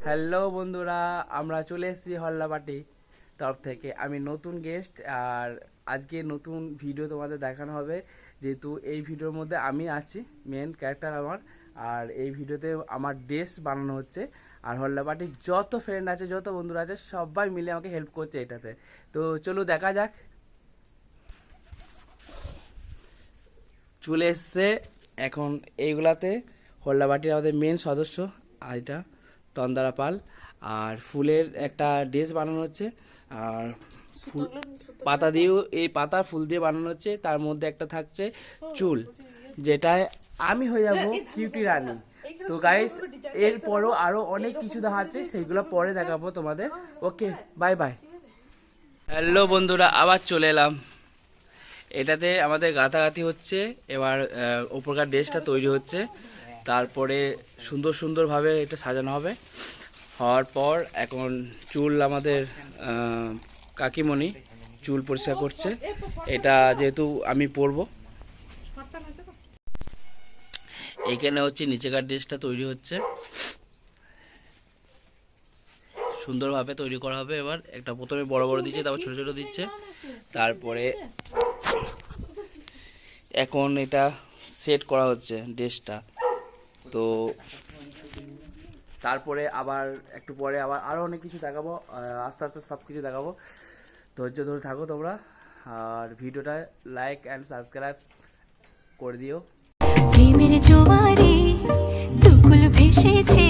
Hello বন্ধুরা, আমরা চলে এসেছি হল্লাপাটি তরফ থেকে। আমি নতুন গেস্ট, আর আজকে নতুন ভিডিও তোমাদের দেখানো হবে, যেহেতু এই ভিডিওর মধ্যে আমি আছি মেন ক্যারেক্টার আমার। আর এই ভিডিওতে আমার ড্রেস বানানো হচ্ছে, আর হল্লাপাটির যত ফ্রেন্ড আছে, যত বন্ধুরা আছে, সবাই মিলে আমাকে হেল্প করছে এটাতে। তো চলো দেখা যাক। চলে এসছে এখন এইগুলাতে হল্লাপাটির আমাদের মেন সদস্য এটা তন্দারা পাল। আর ফুলের একটা ড্রেস বানানো হচ্ছে, আর ফুল পাতা দিয়েও, এই পাতা ফুল দিয়ে বানানো হচ্ছে। তার মধ্যে একটা থাকছে চুল, যেটায় আমি হয়ে যাব কিউটি রানী। তো গাইস, এরপরও আরো অনেক কিছু দেখাচ্ছে, সেইগুলো পরে দেখাবো তোমাদের। ওকে, বাই বাই। হ্যালো বন্ধুরা, আবার চলে এলাম। এটাতে আমাদের গাঁথাগাঁথি হচ্ছে, এবার ওপরকার ড্রেসটা তৈরি হচ্ছে, তারপরে সুন্দর সুন্দরভাবে এটা সাজানো হবে। হওয়ার পর এখন চুল আমাদের কাকিমণি চুল পরিষ্কার করছে, এটা যেহেতু আমি পরবো। এইখানে হচ্ছে নিচেকার ড্রেসটা তৈরি হচ্ছে, সুন্দরভাবে তৈরি করা হবে। এবার একটা প্রথমে বড় বড় দিচ্ছে, তারপর ছোট ছোট দিচ্ছে, তারপরে এখন এটা সেট করা হচ্ছে ড্রেসটা। তো তারপরে আবার একটু পরে আবার আরও অনেক কিছু দেখাবো, আস্তে আস্তে সব কিছু দেখাবো। ধৈর্য ধরে থাকো তোমরা, আর ভিডিওটা লাইক অ্যান্ড সাবস্ক্রাইব করে দিও। প্রেমের জোয়ারে দুকুল ভেসেছে,